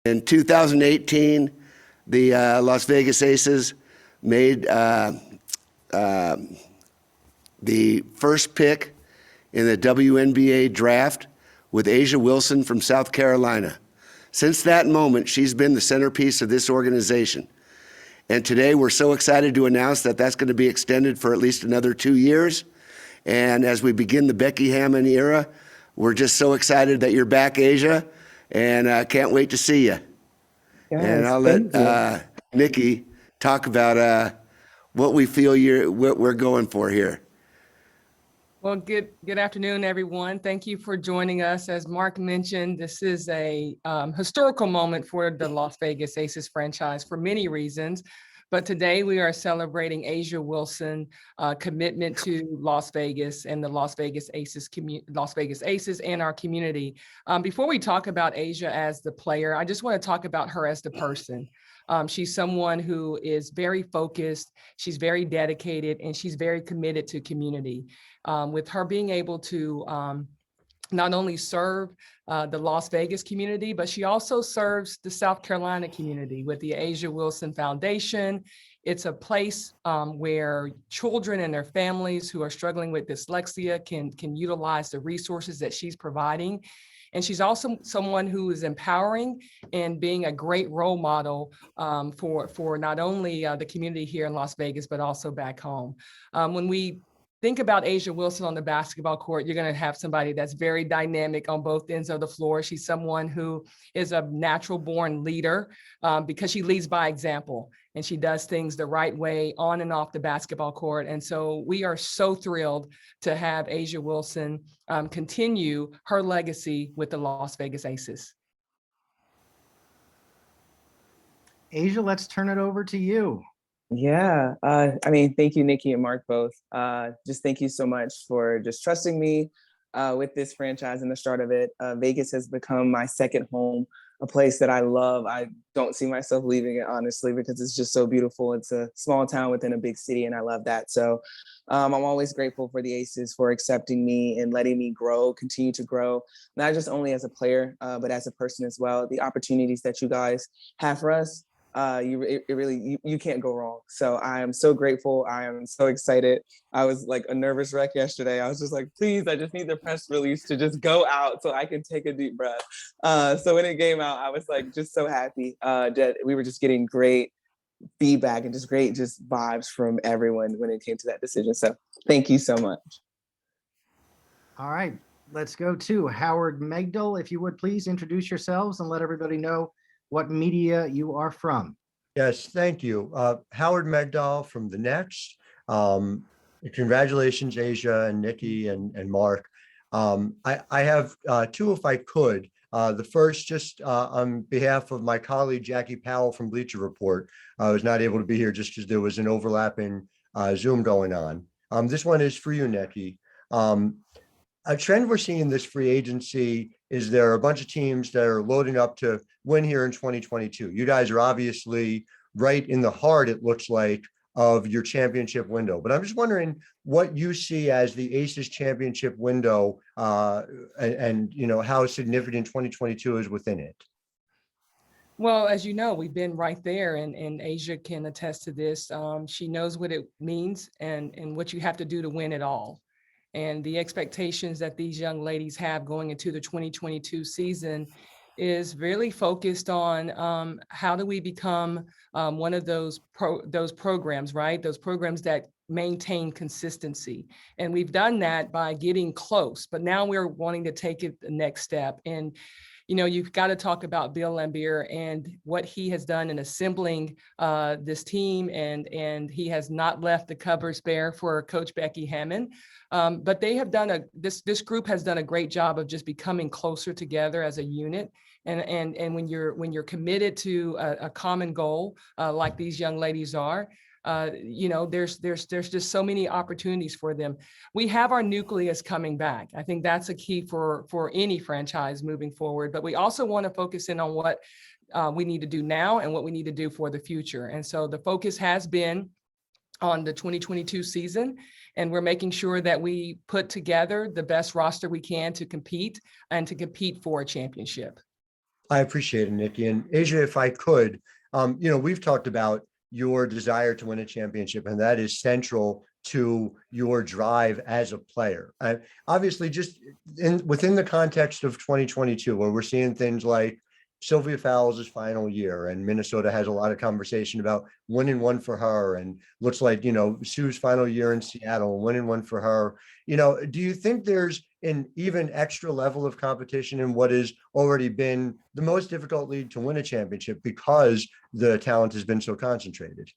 In 2018, the Las Vegas Aces made the first pick in the WNBA draft with Asia Wilson from South Carolina. Since that moment, she's been the centerpiece of this organization. And today we're so excited to announce that that's going to be extended for at least another 2 years. And as we begin the Becky Hammon era, we're just so excited that you're back, Asia, and can't wait to see you. Yes, and I'll let Nikki talk about what we feel what we're going for here. Well, good afternoon, everyone. Thank you for joining us. As Mark mentioned, this is a historical moment for the Las Vegas Aces franchise for many reasons. But today we are celebrating Asia Wilson commitment to Las Vegas and the Las Vegas Aces and our community. Before we talk about Asia as the player, I just want to talk about her as the person. She's someone who is very focused, she's very dedicated, and she's very committed to community. With her being able to not only serve the Las Vegas community, but she also serves the South Carolina community with the Asia Wilson Foundation. It's a place where children and their families who are struggling with dyslexia can utilize the resources that she's providing. And she's also someone who is empowering and being a great role model for not only the community here in Las Vegas, but also back home. When we think about Asia Wilson on the basketball court, you're going to have somebody that's very dynamic on both ends of the floor. She's someone who is a natural born leader because she leads by example and she does things the right way on and off the basketball court. And so we are so thrilled to have Asia Wilson continue her legacy with the Las Vegas Aces. Asia, let's turn it over to you. Yeah, I mean, thank you, Nikki and Mark, both. Just thank you so much for just trusting me with this franchise and the start of it. Vegas has become my second home, a place that I love. I don't see myself leaving it, honestly, because it's just so beautiful. It's a small town within a big city, and I love that. So I'm always grateful for the Aces for accepting me and letting me grow, continue to grow, not just only as a player, but as a person as well. The opportunities that you guys have for us, you can't go wrong. So I am so grateful. I am so excited. I was like a nervous wreck yesterday. I was just like, please, I just need the press release to just go out so I can take a deep breath. So when it came out, I was like, just so happy that we were just getting great feedback and just great vibes from everyone when it came to that decision. So thank you so much. All right, let's go to Howard Megdal. If you would please introduce yourselves and let everybody know what media you are from. Yes, thank you. Howard Megdal from The Next. Congratulations, Asia and Nikki and Mark. I have two, if I could. The first, just on behalf of my colleague, Jackie Powell from Bleacher Report. I was not able to be here just because there was an overlapping Zoom going on. This one is for you, Nikki. A trend we're seeing in this free agency is there are a bunch of teams that are loading up to win here in 2022. You guys are obviously right in the heart, it looks like, of your championship window. But I'm just wondering what you see as the Aces championship window and you know, how significant 2022 is within it. Well, as you know, we've been right there, and Asia can attest to this. She knows what it means and what you have to do to win it all. And the expectations that these young ladies have going into the 2022 season is really focused on how do we become one of those programs, right? Those programs that maintain consistency. And we've done that by getting close, but now we're wanting to take it the next step. And you know, you've got to talk about Bill Laimbeer and what he has done in assembling this team, and he has not left the cupboards bare for Coach Becky Hammon. But they have done this group has done a great job of just becoming closer together as a unit. And when you're committed to a common goal, like these young ladies are, you know, there's just so many opportunities for them. We have our nucleus coming back. I think that's a key for any franchise moving forward, but we also want to focus in on what we need to do now and what we need to do for the future. And so the focus has been on the 2022 season, and we're making sure that we put together the best roster we can to compete and to compete for a championship. I appreciate it, Nikki. And Asia, if I could, we've talked about your desire to win a championship, and that is central to your drive as a player. Obviously, just within the context of 2022, where we're seeing things like Sylvia Fowles' final year, and Minnesota has a lot of conversation about winning one for her, and looks like, Sue's final year in Seattle, winning one for her. Do you think there's an even extra level of competition in what has already been the most difficult league to win a championship because the talent has been so concentrated?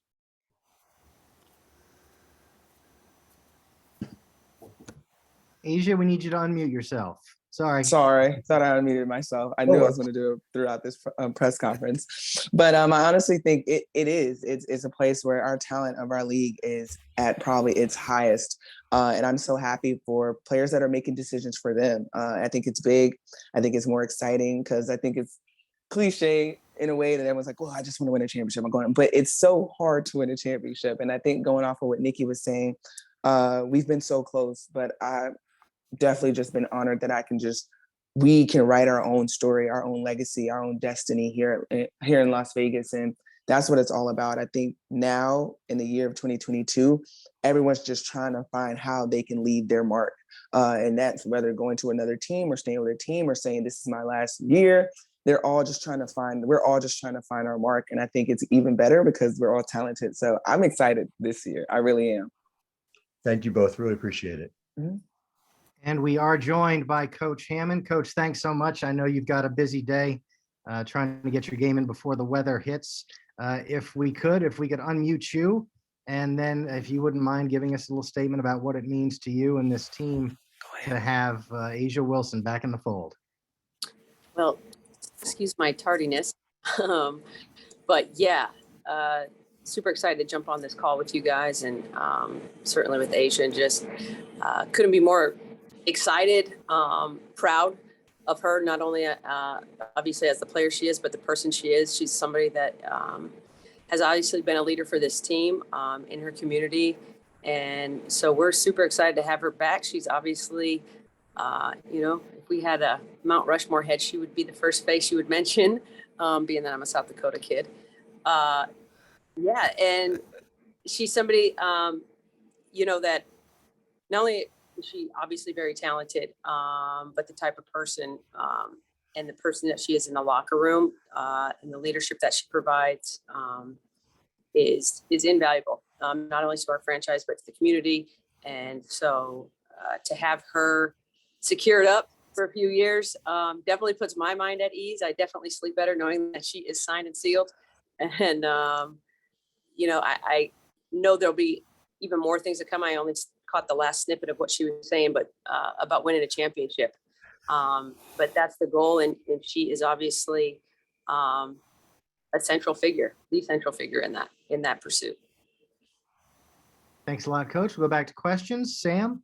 Asia, we need you to unmute yourself. Sorry. Sorry, thought I unmuted myself. I knew I was going to do it throughout this press conference, but I honestly think it's a place where our talent of our league is at probably its highest, and I'm so happy for players that are making decisions for them. I think it's big. I think it's more exciting because I think it's cliche in a way that everyone's like, "Well, I just want to win a championship. I'm going," but it's so hard to win a championship, and I think going off of what Nikki was saying, we've been so close, but I definitely just been honored that we can write our own story, our own legacy, our own destiny here in Las Vegas. And that's what it's all about. I think now in the year of 2022, everyone's just trying to find how they can leave their mark. And that's whether going to another team or staying with their team or saying, this is my last year. We're all just trying to find our mark. And I think it's even better because we're all talented. So I'm excited this year. I really am. Thank you both. Really appreciate it. Mm-hmm. And we are joined by Coach Hammond. Coach, thanks so much. I know you've got a busy day trying to get your game in before the weather hits. If we could unmute you, and then if you wouldn't mind giving us a little statement about what it means to you and this team to have Asia Wilson back in the fold. Well, excuse my tardiness, but yeah, super excited to jump on this call with you guys, and certainly with Asia, and just couldn't be more excited, proud of her, not only obviously as the player she is, but the person she is. She's somebody that has obviously been a leader for this team in her community. And so we're super excited to have her back. She's obviously, if we had a Mount Rushmore head, she would be the first face you would mention, being that I'm a South Dakota kid. And she's somebody, that not only is she obviously very talented, but the type of person and the person that she is in the locker room and the leadership that she provides is invaluable, not only to our franchise, but to the community. And so to have her secured up for a few years definitely puts my mind at ease. I definitely sleep better knowing that she is signed and sealed. And, I know there'll be even more things to come. I only caught the last snippet of what she was saying, but about winning a championship. But that's the goal. And she is obviously the central figure in that pursuit. Thanks a lot, Coach. We'll go back to questions. Sam?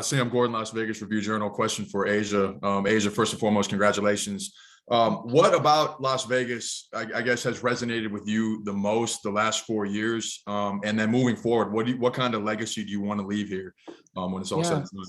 Sam Gordon, Las Vegas Review-Journal. Question for Asia. Asia, first and foremost, congratulations. What about Las Vegas, I guess, has resonated with you the most the last 4 years? And then moving forward, what kind of legacy do you want to leave here when it's all said and done?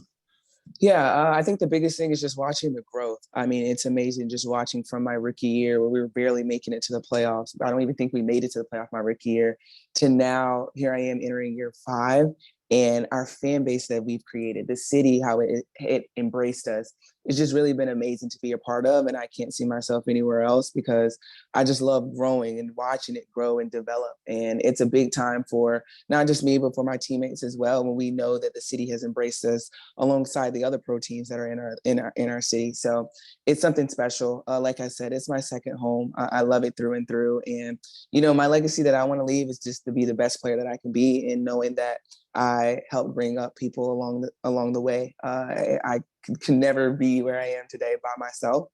Yeah, I think the biggest thing is just watching the growth. I mean, it's amazing just watching from my rookie year where we were barely making it to the playoffs. I don't even think we made it to the playoff my rookie year to now here I am entering year 5. And our fan base that we've created, the city, how it embraced us, it's just really been amazing to be a part of. And I can't see myself anywhere else because I just love growing and watching it grow and develop. And it's a big time for not just me, but for my teammates as well, when we know that the city has embraced us alongside the other pro teams that are in our city. So it's something special. Like I said, it's my second home. I love it through and through. And, my legacy that I want to leave is just to be the best player that I can be, and knowing that I helped bring up people along the way. I can never be where I am today by myself.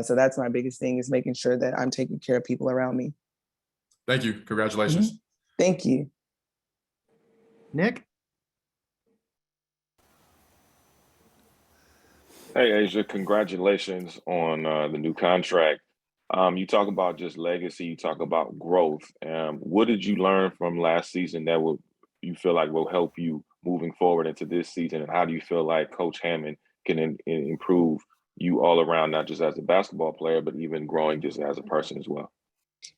So that's my biggest thing, is making sure that I'm taking care of people around me. Thank you. Congratulations. Mm-hmm. Thank you. Nick? Hey, Asia, congratulations on the new contract. You talk about just legacy, you talk about growth. What did you learn from last season that you feel like will help you moving forward into this season? And how do you feel like Coach Hammond can improve you all around, not just as a basketball player, but even growing just as a person as well?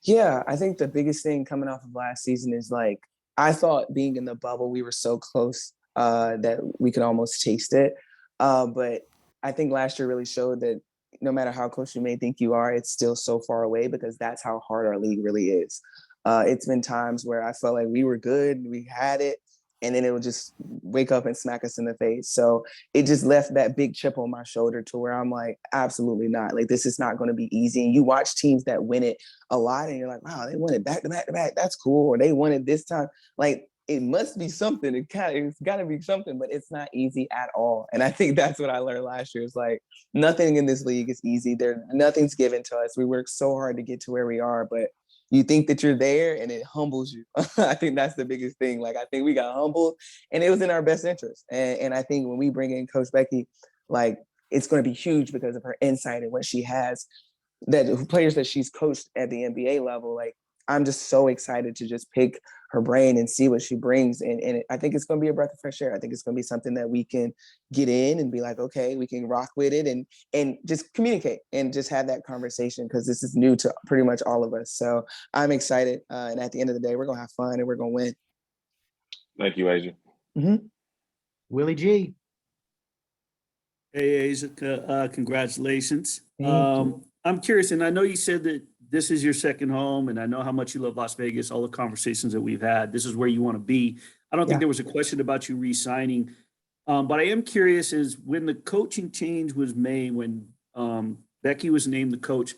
Yeah, I think the biggest thing coming off of last season is like, I thought being in the bubble, we were so close that we could almost taste it. But I think last year really showed that no matter how close you may think you are, it's still so far away because that's how hard our league really is. It's been times where I felt like we were good, we had it, and then it would just wake up and smack us in the face. So it just left that big chip on my shoulder to where I'm like, absolutely not. Like, this is not going to be easy. And you watch teams that win it a lot and you're like, wow, they won it back to back to back. That's cool. Or they won it this time. Like, it must be something. It's got to be something, but it's not easy at all. And I think that's what I learned last year. It's like, nothing in this league is easy. Nothing's given to us. We work so hard to get to where we are, but you think that you're there and it humbles you. I think that's the biggest thing. Like, I think we got humbled and it was in our best interest. And I think when we bring in Coach Becky, like, it's going to be huge because of her insight and what she has, that players that she's coached at the NBA level. Like, I'm just so excited to just pick her brain and see what she brings. And I think it's going to be a breath of fresh air. I think it's going to be something that we can get in and be like, okay, we can rock with it and just communicate and just have that conversation, because this is new to pretty much all of us. So I'm excited. And at the end of the day, we're going to have fun and we're going to win. Thank you, Asia. Mm-hmm. Willie G. Hey, Asia, congratulations. Thank you. I'm curious, and I know you said that this is your second home, and I know how much you love Las Vegas, all the conversations that we've had. This is where you want to be. I don't think there was a question about you re-signing, but I am curious is when the coaching change was made, when Becky was named the coach,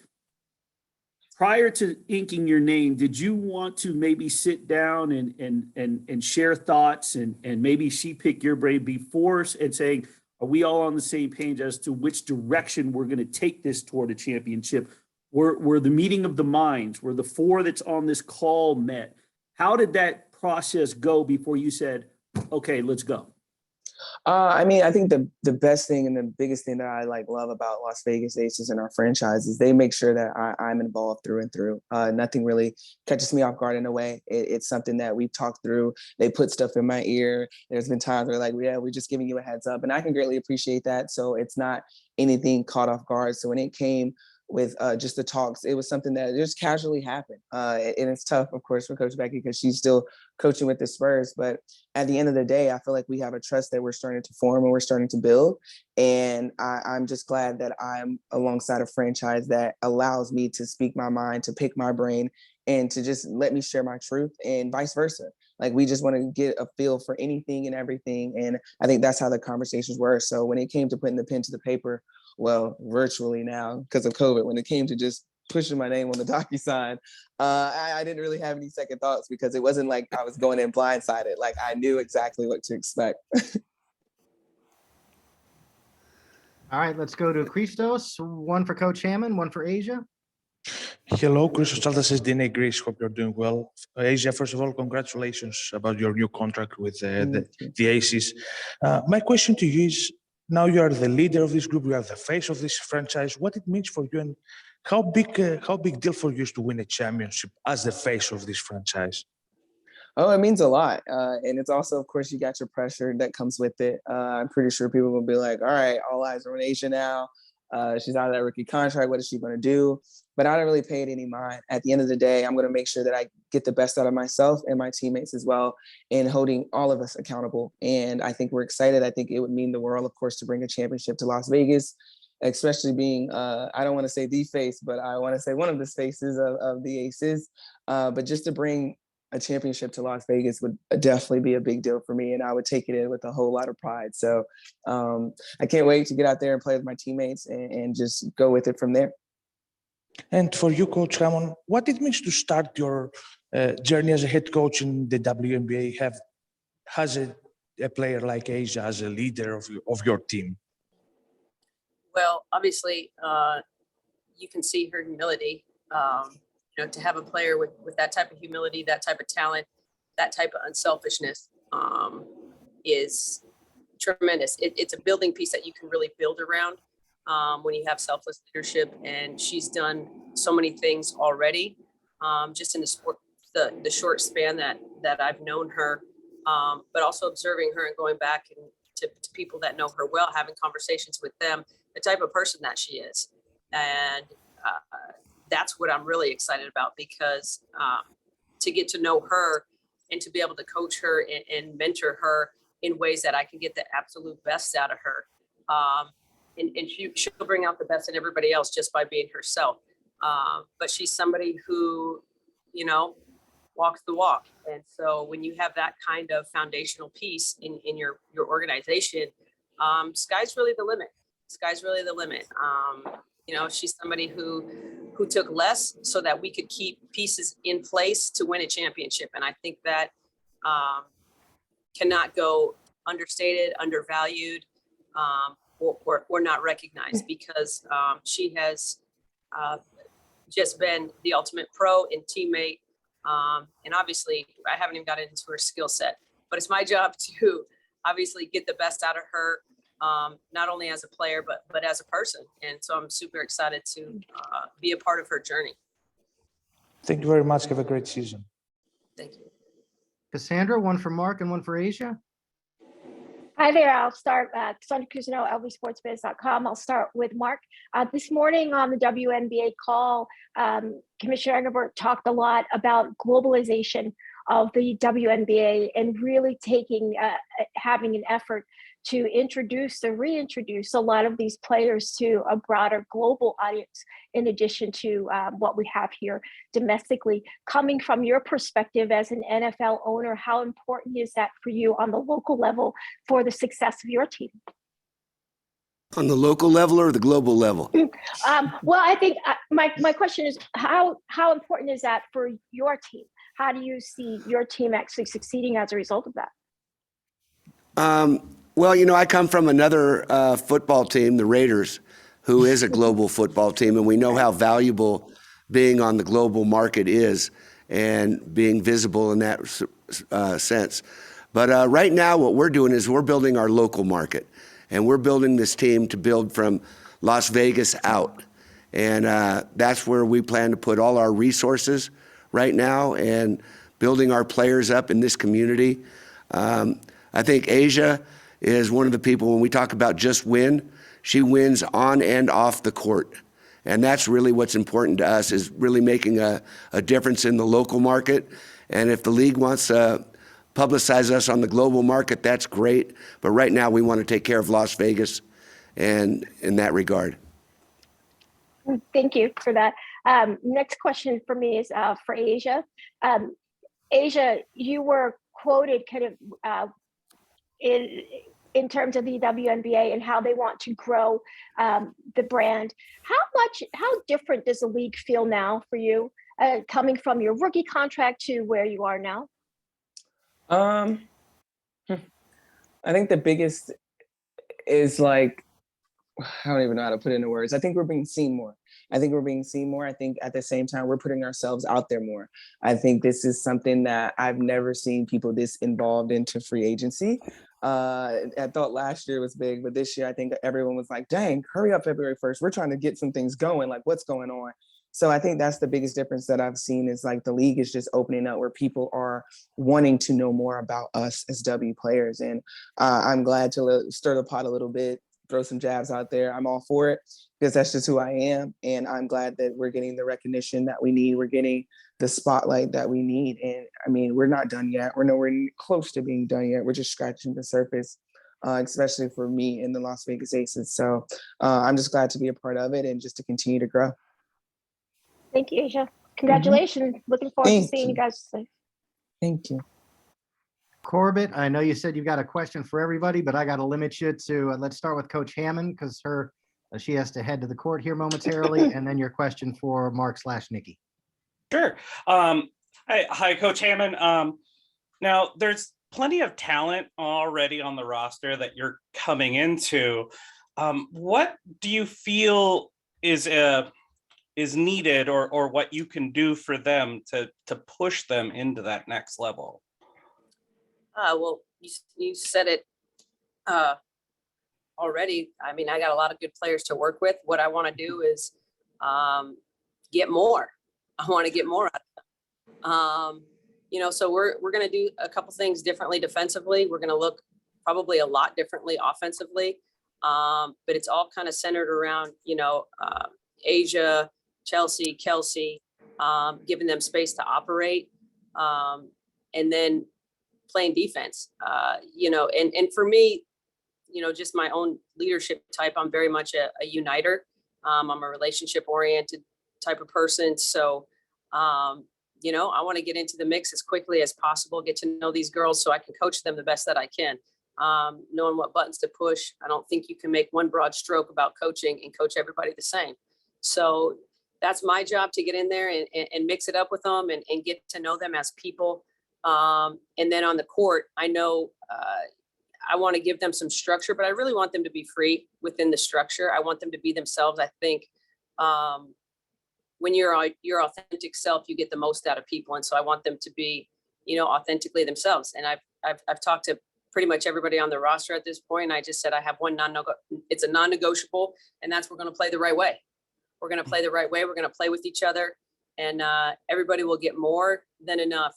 prior to inking your name, did you want to maybe sit down and share thoughts and maybe she pick your brain before and saying, are we all on the same page as to which direction we're going to take this toward a championship? Were the meeting of the minds, were the four that's on this call met? How did that process go before you said, okay, let's go? I mean, I think the best thing and the biggest thing that I love about Las Vegas Aces and our franchise is they make sure that I'm involved through and through. Nothing really catches me off guard in a way. It's something that we've talked through. They put stuff in my ear. There's been times where we're just giving you a heads up, and I can greatly appreciate that. So it's not anything caught off guard. So when it came with just the talks, it was something that just casually happened. And it's tough, of course, for Coach Becky because she's still coaching with the Spurs. But at the end of the day, I feel like we have a trust that we're starting to form and we're starting to build. And I'm just glad that I'm alongside a franchise that allows me to speak my mind, to pick my brain, and to just let me share my truth, and vice versa. Like, we just want to get a feel for anything and everything. And I think that's how the conversations were. So when it came to putting the pen to the paper, well, virtually now because of COVID, when it came to just pushing my name on the DocuSign, I didn't really have any second thoughts because it wasn't like I was going in blindsided. Like, I knew exactly what to expect. All right, let's go to Christos. One for Coach Hammond, one for Asia. Hello, Christos Chaldas, DNA Greece. Hope you're doing well. Asia, first of all, congratulations about your new contract with the Aces. My question to you is, now you are the leader of this group, you are the face of this franchise. What it means for you, and how big deal for you is to win a championship as the face of this franchise? Oh, it means a lot. And it's also, of course, you got your pressure that comes with it. I'm pretty sure people will be like, all right, all eyes are on Asia now. She's out of that rookie contract. What is she going to do? But I don't really pay it any mind. At the end of the day, I'm going to make sure that I get the best out of myself and my teammates as well, in holding all of us accountable. And I think we're excited. I think it would mean the world, of course, to bring a championship to Las Vegas, especially being, I don't want to say the face, but I want to say one of the faces of the Aces. But just to bring a championship to Las Vegas would definitely be a big deal for me, and I would take it in with a whole lot of pride. So I can't wait to get out there and play with my teammates and just go with it from there. And for you, Coach Hammond, what it means to start your journey as a head coach in the WNBA, has a player like Asia as a leader of your team? Well, obviously, you can see her humility. To have a player with that type of humility, that type of talent, that type of unselfishness is tremendous. It's a building piece that you can really build around when you have selfless leadership. And she's done so many things already, just in the short span that I've known her, but also observing her and going back and to people that know her well, having conversations with them. the type of person that she is. And that's what I'm really excited about, because to get to know her and to be able to coach her and mentor her in ways that I can get the absolute best out of her. And she'll bring out the best in everybody else just by being herself. But she's somebody who, you know, walks the walk. And so when you have that kind of foundational piece in your organization, sky's really the limit. Sky's really the limit. You know, she's somebody who took less so that we could keep pieces in place to win a championship. And I think that cannot go understated, undervalued, or not recognized, because she has just been the ultimate pro and teammate. And obviously, I haven't even got into her skill set, but it's my job to obviously get the best out of her, not only as a player, but as a person. And so I'm super excited to be a part of her journey. Thank you very much. Have a great season. Thank you. Cassandra, one for Mark and one for Asia. Hi there. I'll start. Cassandra Cousineau, lvsportsbiz.com. I'll start with Mark. This morning on the WNBA call, Commissioner Engelbert talked a lot about globalization of the WNBA and really having an effort to reintroduce a lot of these players to a broader global audience, in addition to what we have here domestically. Coming from your perspective as an NFL owner, how important is that for you on the local level for the success of your team? On the local level or the global level? Well, I think my question is, how important is that for your team? How do you see your team actually succeeding as a result of that? Well, you know, I come from another football team, the Raiders, who is a global football team, and we know how valuable being on the global market is and being visible in that sense. But right now, what we're doing is we're building our local market, and we're building this team to build from Las Vegas out. And that's where we plan to put all our resources right now, and building our players up in this community. I think Asia is one of the people, when we talk about just win, she wins on and off the court. And that's really what's important to us, is really making a difference in the local market. And if the league wants to publicize us on the global market, that's great. But right now we want to take care of Las Vegas, and in that regard. Thank you for that. Next question for me is for Asia. Asia, you were quoted kind of in terms of the WNBA and how they want to grow the brand. How different does the league feel now for you, coming from your rookie contract to where you are now? I think the biggest is like, I don't even know how to put it into words. I think we're being seen more. I think at the same time, we're putting ourselves out there more. I think this is something that I've never seen people this involved into free agency. I thought last year was big, but this year I think everyone was like, dang, hurry up February 1st. We're trying to get some things going. Like, what's going on? So I think that's the biggest difference that I've seen, is like the league is just opening up, where people are wanting to know more about us as W players. And I'm glad to stir the pot a little bit, throw some jabs out there. I'm all for it, because that's just who I am. And I'm glad that we're getting the recognition that we need. We're getting the spotlight that we need. And I mean, we're not done yet. We're nowhere close to being done yet. We're just scratching the surface, especially for me in the Las Vegas Aces. So I'm just glad to be a part of it and just to continue to grow. Thank you, Asia. Congratulations. Looking forward to seeing you guys. Thank you. Corbett, I know you said you've got a question for everybody, but I got to limit you to, let's start with Coach Hammond, because she has to head to the court here momentarily, and then your question for Mark/Nikki. Sure. Hi, Coach Hammond. Now, there's plenty of talent already on the roster that you're coming into. What do you feel is needed, or what you can do for them to push them into that next level? Well, you said it already. I mean, I got a lot of good players to work with. What I want to do is get more. I want to get more out of them. You know, so we're going to do a couple things differently defensively. We're going to look probably a lot differently offensively. But it's all kind of centered around, Asia, Chelsea, Kelsey, giving them space to operate, and then playing defense. And for me, just my own leadership type, I'm very much a uniter. I'm a relationship oriented type of person. So, I want to get into the mix as quickly as possible, get to know these girls so I can coach them the best that I can. Knowing what buttons to push. I don't think you can make one broad stroke about coaching and coach everybody the same. So that's my job, to get in there and mix it up with them and get to know them as people. And then on the court, I know I want to give them some structure, but I really want them to be free within the structure. I want them to be themselves. I think when you're your authentic self, you get the most out of people. And so I want them to be, authentically themselves. And I've talked to pretty much everybody on the roster at this point. I just said, I have one it's a non-negotiable, and that's, we're going to play the right way. We're going to play the right way. We're going to play with each other, and everybody will get more than enough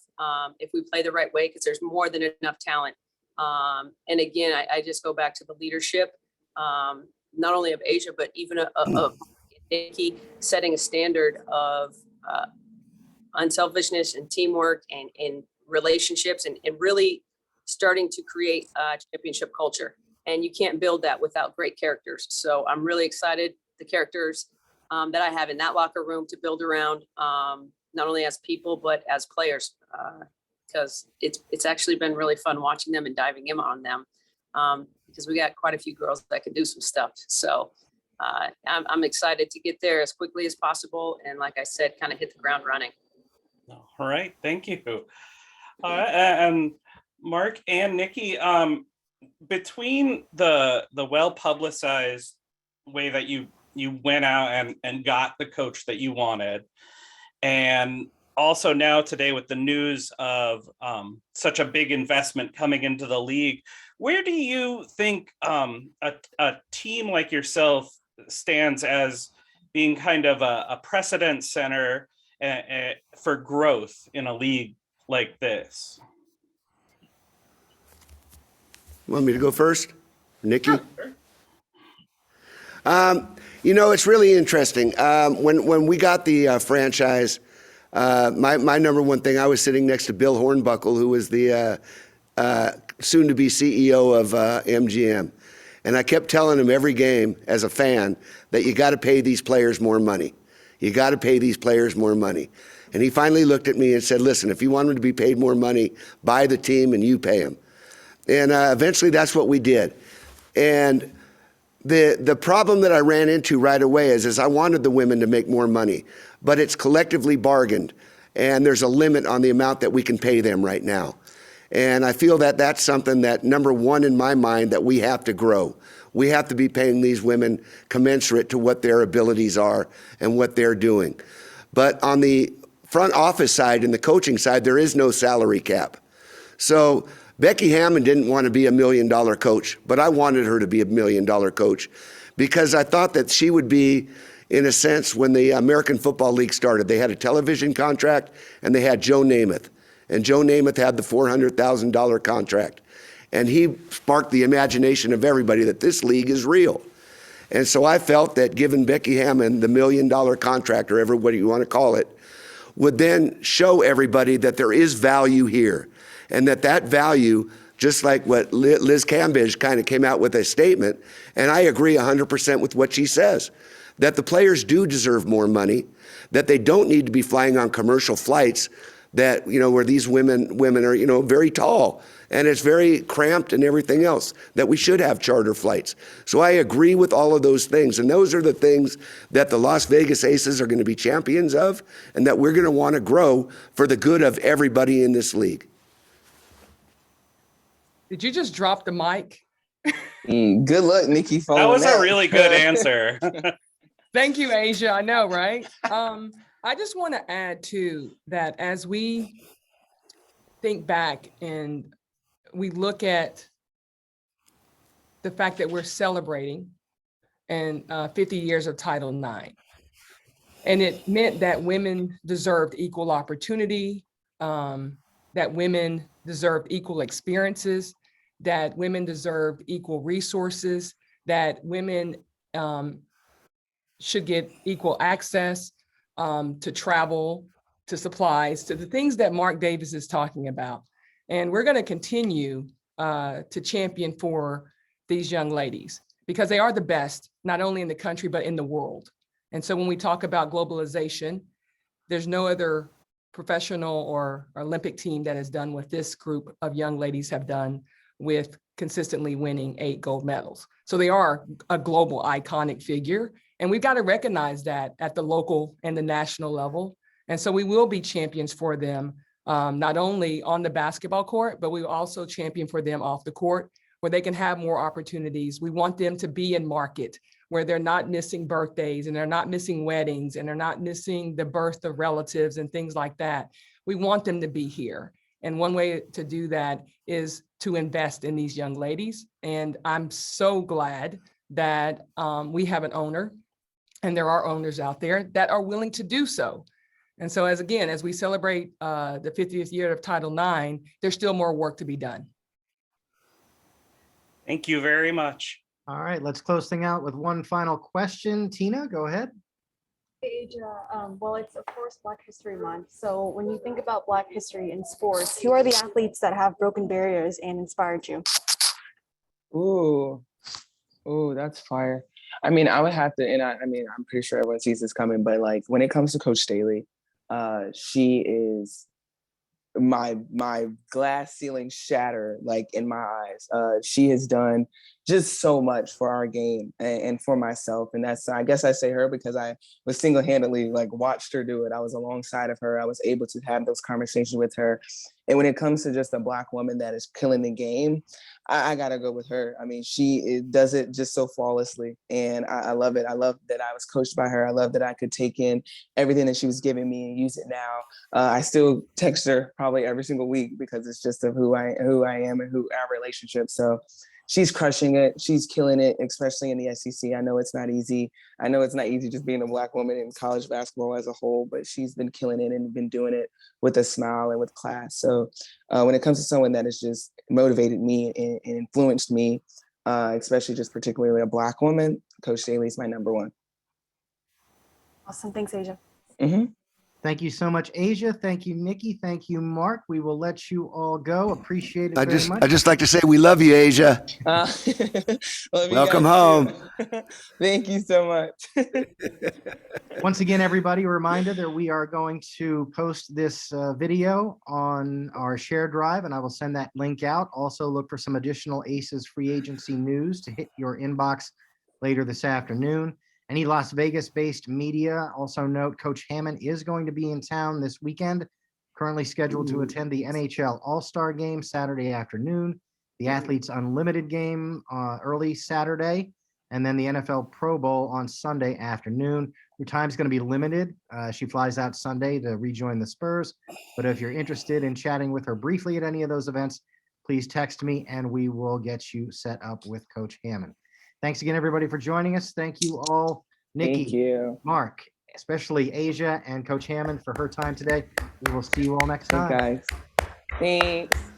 if we play the right way, because there's more than enough talent. And again, I just go back to the leadership, not only of Asia, but even of Nikki, setting a standard of unselfishness and teamwork and relationships, and really starting to create a championship culture. And you can't build that without great characters. So I'm really excited, the characters that I have in that locker room to build around, not only as people, but as players, because it's actually been really fun watching them and diving in on them, because we got quite a few girls that can do some stuff. So I'm excited to get there as quickly as possible. And like I said, kind of hit the ground running. All right, thank you. And Mark and Nikki, between the well-publicized way that you went out and got the coach that you wanted, and also now today with the news of such a big investment coming into the league, where do you think a team like yourself stands as being kind of a precedent center for growth in a league like this? Want me to go first? Nikki? Sure. It's really interesting. When we got the franchise, my number one thing, I was sitting next to Bill Hornbuckle, who was the soon-to-be CEO of MGM. And I kept telling him every game as a fan that you got to pay these players more money. You got to pay these players more money. And he finally looked at me and said, listen, if you want them to be paid more money, buy the team and you pay them. And eventually that's what we did. And the problem that I ran into right away is I wanted the women to make more money, but it's collectively bargained. And there's a limit on the amount that we can pay them right now. And I feel that that's something that, number one, in my mind, that we have to grow. We have to be paying these women commensurate to what their abilities are and what they're doing. But on the front office side and the coaching side, there is no salary cap. So Becky Hammond didn't want to be $1 million coach, but I wanted her to be $1 million coach because I thought that she would be, in a sense, when the American Football League started, they had a television contract and they had Joe Namath. And Joe Namath had the $400,000 contract. And he sparked the imagination of everybody that this league is real. And so I felt that giving Becky Hammond the $1 million contract, or everybody you want to call it, would then show everybody that there is value here. And that value, just like what Liz Cambridge kind of came out with a statement, and I agree 100% with what she says, that the players do deserve more money, that they don't need to be flying on commercial flights that, where these women are, very tall and it's very cramped and everything else, that we should have charter flights. So I agree with all of those things. And those are the things that the Las Vegas Aces are going to be champions of and that we're going to want to grow for the good of everybody in this league. Did you just drop the mic? Good luck, Nikki. That was a really good answer. Thank you, Asia. I know, right? I just want to add too that as we think back and we look at the fact that we're celebrating and 50 years of Title IX, and it meant that women deserved equal opportunity, that women deserved equal experiences, that women deserved equal resources, that women should get equal access to travel, to supplies, to the things that Mark Davis is talking about. And we're going to continue to champion for these young ladies because they are the best, not only in the country, but in the world. And so when we talk about globalization, there's no other professional or Olympic team that has done what this group of young ladies have done with consistently winning 8 gold medals. So they are a global iconic figure. And we've got to recognize that at the local and the national level. And so we will be champions for them, not only on the basketball court, but we will also champion for them off the court where they can have more opportunities. We want them to be in market where they're not missing birthdays and they're not missing weddings and they're not missing the birth of relatives and things like that. We want them to be here. And one way to do that is to invest in these young ladies. And I'm so glad that we have an owner, and there are owners out there that are willing to do so. And so as we celebrate the 50th year of Title IX, there's still more work to be done. Thank you very much. All right, let's close thing out with one final question. Tina, go ahead. Hey, Aja, well, it's of course Black History Month. So when you think about Black history in sports, who are the athletes that have broken barriers and inspired you? Ooh, that's fire. I mean, I would have to, and I mean, I'm pretty sure everyone sees this coming, but like when it comes to Coach Staley, she is my glass ceiling shatter, like in my eyes. She has done just so much for our game and for myself. And that's, I guess I say her because I was single-handedly like watched her do it. I was alongside of her. I was able to have those conversations with her. And when it comes to just a Black woman that is killing the game, I gotta go with her. I mean, she does it just so flawlessly. And I love it. I love that I was coached by her. I love that I could take in everything that she was giving me and use it now. I still text her probably every single week because it's just of who I am and who our relationship. So she's crushing it. She's killing it, especially in the SEC. I know it's not easy. I know it's not easy just being a Black woman in college basketball as a whole, but she's been killing it and been doing it with a smile and with class. So when it comes to someone that has just motivated me and influenced me, especially just particularly a Black woman, Coach Staley's my number one. Awesome. Thanks, Aja. Mm-hmm. Thank you so much, Asia. Thank you, Nikki. Thank you, Mark. We will let you all go. Appreciate it I very much. just like to say we love you, Asia. Welcome home. Thank you so much. Once again, everybody, a reminder that we are going to post this video on our share drive, and I will send that link out. Also, look for some additional Aces free agency news to hit your inbox later this afternoon. Any Las Vegas-based media, also note Coach Hammond is going to be in town this weekend, currently scheduled to attend the NHL All-Star Game Saturday afternoon, the Athletes Unlimited game early Saturday, and then the NFL Pro Bowl on Sunday afternoon. Your time's going to be limited. She flies out Sunday to rejoin the Spurs, but if you're interested in chatting with her briefly at any of those events, please text me and we will get you set up with Coach Hammond. Thanks again, everybody, for joining us. Thank you all, Nikki, Thank you. Mark, especially Asia and Coach Hammond for her time today. We will see you all next time. Thanks, guys. Thanks.